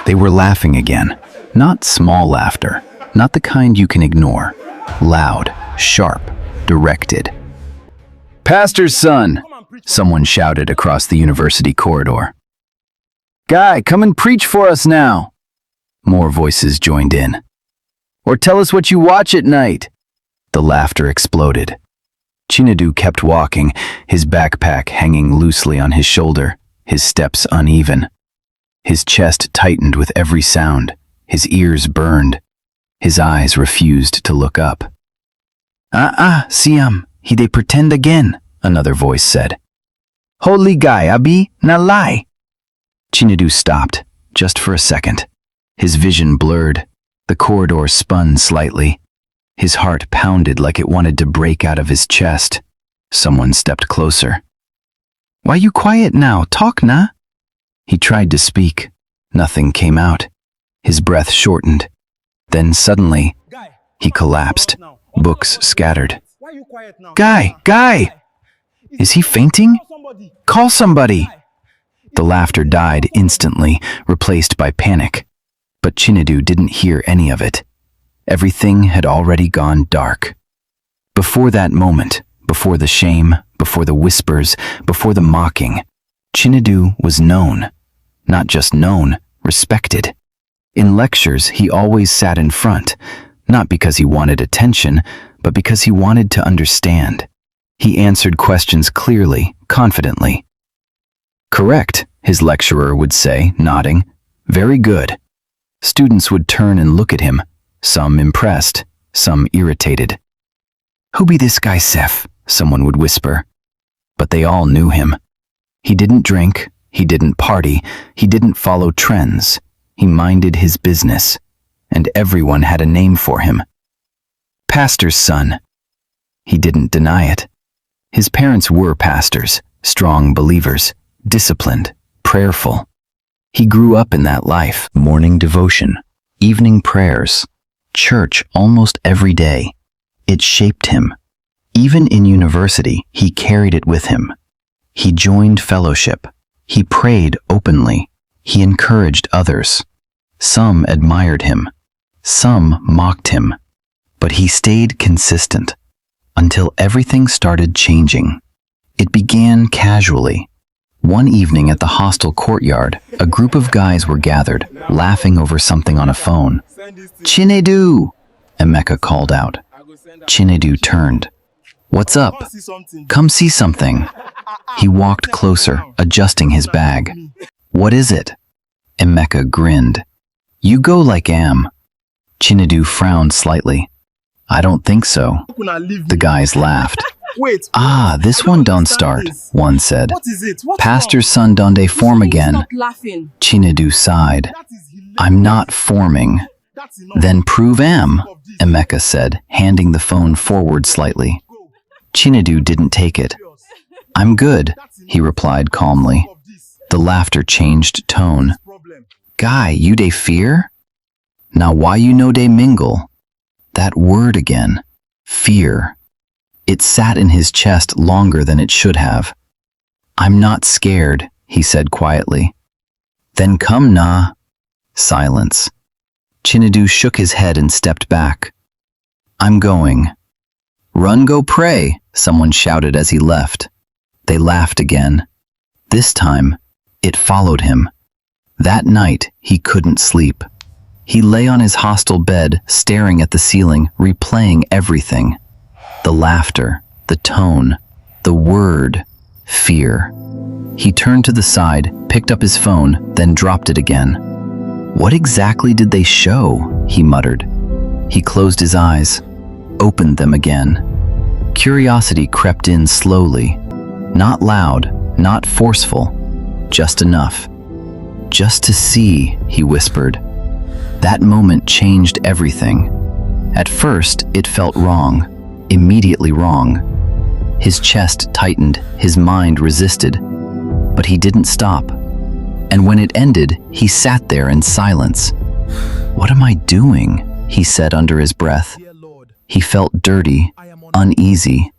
They were laughing again. Not small laughter, not the kind you can ignore. Loud, sharp, directed. "Pastor's son!" someone shouted across the university corridor. "Guy, come and preach for us now!" More voices joined in. "Or tell us what you watch at night!" The laughter exploded. Chinedu kept walking, his backpack hanging loosely on his shoulder, his steps uneven. His chest tightened with every sound, his ears burned. His eyes refused to look up. Siam, he dey pretend again," another voice said. "Holy guy, abi, na lie." Chinedu stopped, just for a second. His vision blurred. The corridor spun slightly. His heart pounded like it wanted to break out of his chest. Someone stepped closer. "Why you quiet now? Talk na?" He tried to speak. Nothing came out. His breath shortened. Then suddenly, he collapsed, books scattered. Guy! Is he fainting? Call somebody!" The laughter died instantly, replaced by panic. But Chinedu didn't hear any of it. Everything had already gone dark. Before that moment, before the shame, before the whispers, before the mocking, Chinedu was known. Not just known, respected. In lectures, he always sat in front, not because he wanted attention, but because he wanted to understand. He answered questions clearly, confidently. "Correct," his lecturer would say, nodding. "Very good." Students would turn and look at him, some impressed, some irritated. "Who be this guy, Seth?" someone would whisper. But they all knew him. He didn't drink, he didn't party, he didn't follow trends. He minded his business, and everyone had a name for him. Pastor's son. He didn't deny it. His parents were pastors, strong believers, disciplined, prayerful. He grew up in that life. Morning devotion, evening prayers, church almost every day. It shaped him. Even in university, he carried it with him. He joined fellowship. He prayed openly. He encouraged others. Some admired him. Some mocked him. But he stayed consistent until everything started changing. It began casually. One evening at the hostel courtyard, a group of guys were gathered, laughing over something on a phone. "Chinedu!" Emeka called out. Chinedu turned. "What's up? Come see something." He walked closer, adjusting his bag. "What is it?" Emeka grinned. "You go like am." Chinedu frowned slightly. "I don't think so." The guys laughed. This one don't start," one said. "Pastor's son don't they form again." Chinedu sighed. "I'm not forming." "Then prove am," Emeka said, handing the phone forward slightly. Chinedu didn't take it. "I'm good," he replied calmly. The laughter changed tone. "Guy, you dey fear? Now why you no dey mingle?" That word again. Fear. It sat in his chest longer than it should have. "I'm not scared," he said quietly. "Then come, nah." Silence. Chinedu shook his head and stepped back. "I'm going." "Run, go pray," someone shouted as he left. They laughed again. This time, it followed him. That night, he couldn't sleep. He lay on his hostel bed, staring at the ceiling, replaying everything. The laughter, the tone, the word, fear. He turned to the side, picked up his phone, then dropped it again. "What exactly did they show?" he muttered. He closed his eyes, opened them again. Curiosity crept in slowly. Not loud, not forceful, just enough. "Just to see," he whispered. That moment changed everything. At first, it felt wrong, immediately wrong. His chest tightened, his mind resisted. But he didn't stop. And when it ended, he sat there in silence. "What am I doing?" he said under his breath. He felt dirty, uneasy.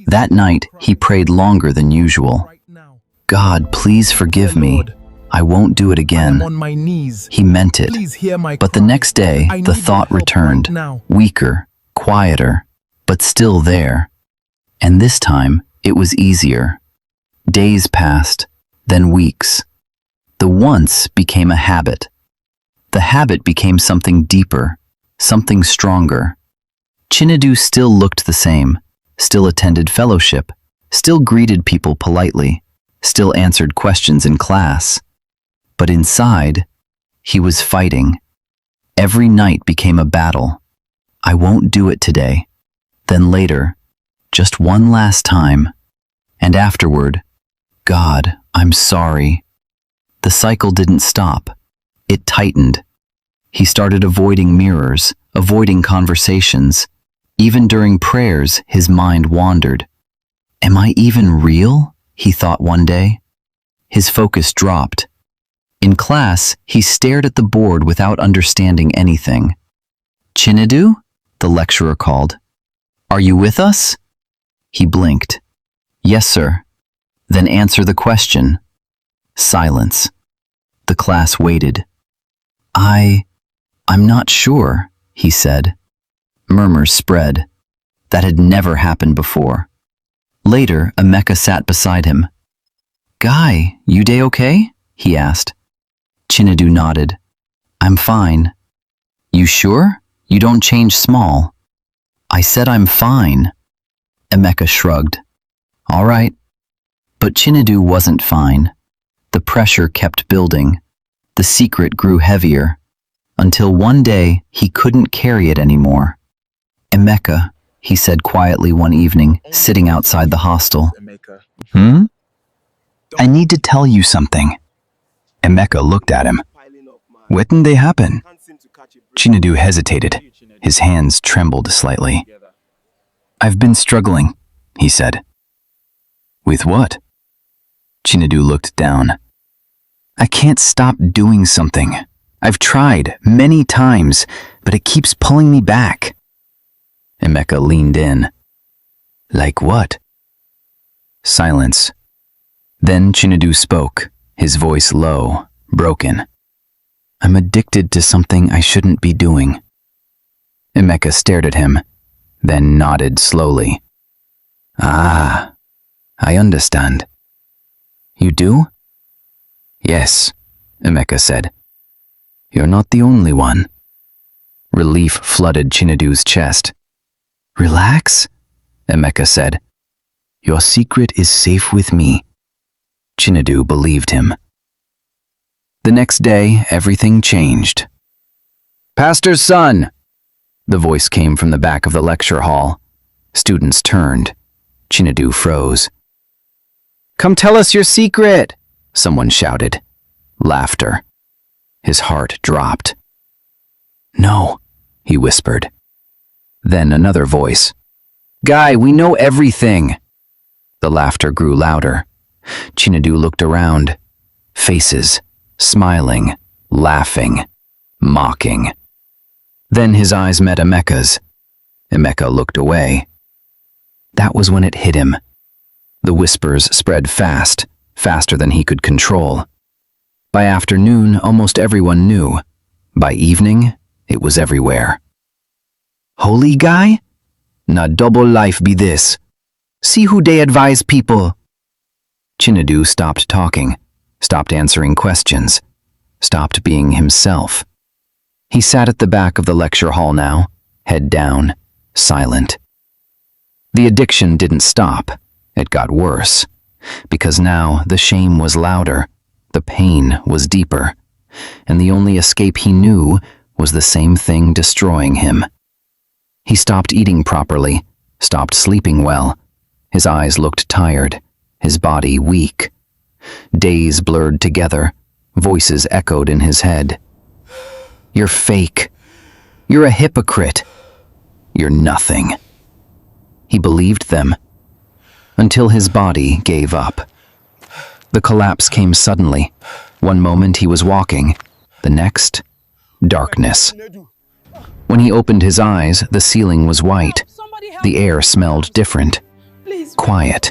That night, he prayed longer than usual. "God, please forgive me. I won't do it again. I'm on my knees. He meant it. Please hear my But the cry. next day, I the need thought your help returned, right now. weaker, quieter, but still there. And this time, it was easier. Days passed, then weeks. The once became a habit. The habit became something deeper, something stronger. Chinedu still looked the same, still attended fellowship, still greeted people politely, still answered questions in class. But inside, he was fighting. Every night became a battle. I won't do it today. Then later, just one last time. And afterward, God, I'm sorry. The cycle didn't stop. It tightened. He started avoiding mirrors, avoiding conversations. Even during prayers, his mind wandered. Am I even real? He thought one day. His focus dropped. In class, he stared at the board without understanding anything. Chinedu? The lecturer called. Are you with us? He blinked. Yes, sir. Then answer the question. Silence. The class waited. I'm not sure, he said. Murmurs spread. That had never happened before. Later, Emeka sat beside him. Guy, you day okay? He asked. Chinedu nodded. I'm fine. You sure? You don't change small. I said I'm fine. Emeka shrugged. All right. But Chinedu wasn't fine. The pressure kept building. The secret grew heavier. Until one day, he couldn't carry it anymore. Emeka, he said quietly one evening, sitting outside the hostel. I need to tell you something. Emeka looked at him. What did they happen? Chinedu hesitated. His hands trembled slightly. I've been struggling, he said. With what? Chinedu looked down. I can't stop doing something. I've tried many times, but it keeps pulling me back. Emeka leaned in. Like what? Silence. Then Chinedu spoke, his voice low, broken. I'm addicted to something I shouldn't be doing. Emeka stared at him, then nodded slowly. Ah, I understand. You do? Yes, Emeka said. You're not the only one. Relief flooded Chinedu's chest. Relax, Emeka said. Your secret is safe with me. Chinedu believed him. The next day, everything changed. Pastor's son! The voice came from the back of the lecture hall. Students turned. Chinedu froze. Come tell us your secret! Someone shouted. Laughter. His heart dropped. No, he whispered. Then another voice. Guy, we know everything! The laughter grew louder. Chinedu looked around. Faces. Smiling. Laughing. Mocking. Then his eyes met Emeka's. Emeka looked away. That was when it hit him. The whispers spread fast, faster than he could control. By afternoon, almost everyone knew. By evening, it was everywhere. Holy guy? Na double life be this. See who they advise people. Chinedu stopped talking, stopped answering questions, stopped being himself. He sat at the back of the lecture hall now, head down, silent. The addiction didn't stop. It got worse. Because now the shame was louder, the pain was deeper, and the only escape he knew was the same thing destroying him. He stopped eating properly, stopped sleeping well. His eyes looked tired, his body weak. Days blurred together, voices echoed in his head. You're fake. You're a hypocrite. You're nothing. He believed them, until his body gave up. The collapse came suddenly. One moment he was walking, the next, darkness. When he opened his eyes, the ceiling was white. The air smelled different. Quiet.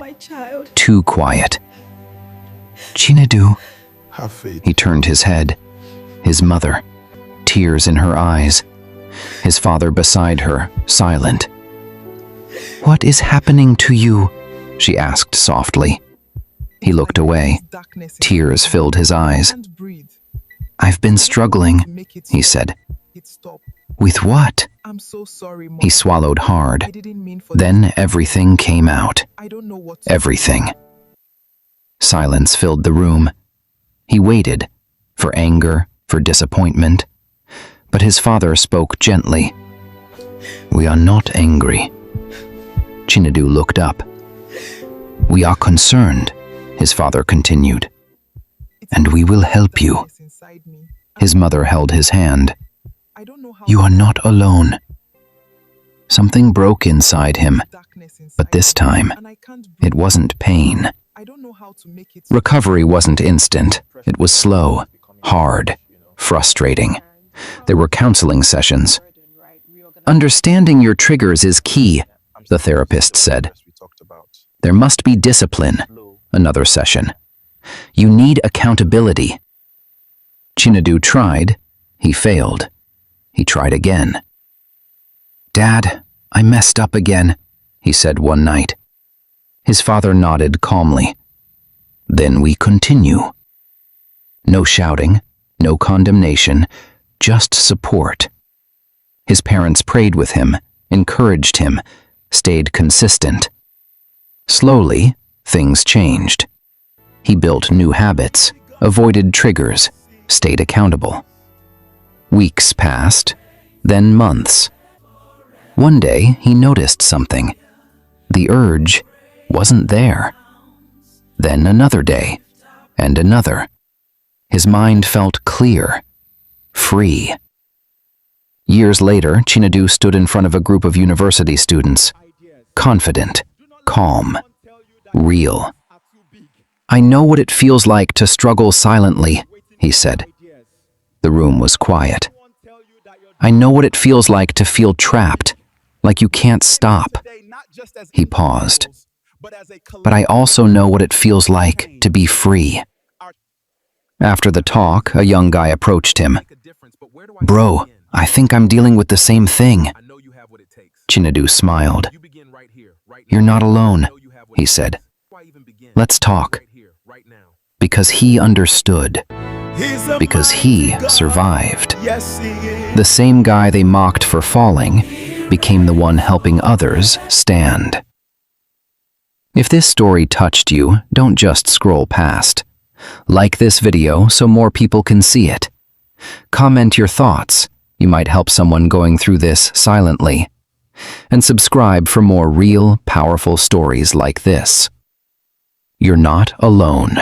Too quiet. Chinedu, Have faith. He turned his head. His mother, tears in her eyes. His father beside her, silent. "What is happening to you?" she asked softly. He looked away. Tears filled his eyes. "I've been struggling," he said. "With what?" I'm so sorry, Mom. He swallowed hard. I didn't mean for Then everything came out. I don't know what to Everything. Silence filled the room. He waited, for anger, for disappointment. But his father spoke gently. "We are not angry." Chinedu looked up. "We are concerned," his father continued. "And we will help you." darkness inside me. His mother held his hand. I don't know how "You are not alone." Something broke inside him, darkness inside but this me, time, and I can't it wasn't pain. I don't know how to make it Recovery wasn't instant. It was slow, hard, frustrating. There were counseling sessions. "Understanding your triggers is key," the therapist said. As we talked about. "There must be discipline." Another session. "You need accountability." Chinedu tried. He failed. He tried again. "Dad, I messed up again," he said one night. His father nodded calmly. "Then we continue." No shouting, no condemnation, just support. His parents prayed with him, encouraged him, stayed consistent. Slowly, things changed. He built new habits, avoided triggers, stayed accountable. Weeks passed, then months. One day, he noticed something. The urge wasn't there. Then another day, and another. His mind felt clear, free. Years later, Chinedu stood in front of a group of university students, confident, calm, real. "I know what it feels like to struggle silently," he said. The room was quiet. "I know what it feels like to feel trapped, like you can't stop." He paused. "But I also know what it feels like to be free." After the talk, a young guy approached him. "Bro, I think I'm dealing with the same thing." Chinedu smiled. "You're not alone," he said. "Let's talk." Because he understood. Because he survived. The same guy they mocked for falling became the one helping others stand. If this story touched you, don't just scroll past. Like this video so more people can see it. Comment your thoughts. You might help someone going through this silently. And subscribe for more real, powerful stories like this. You're not alone.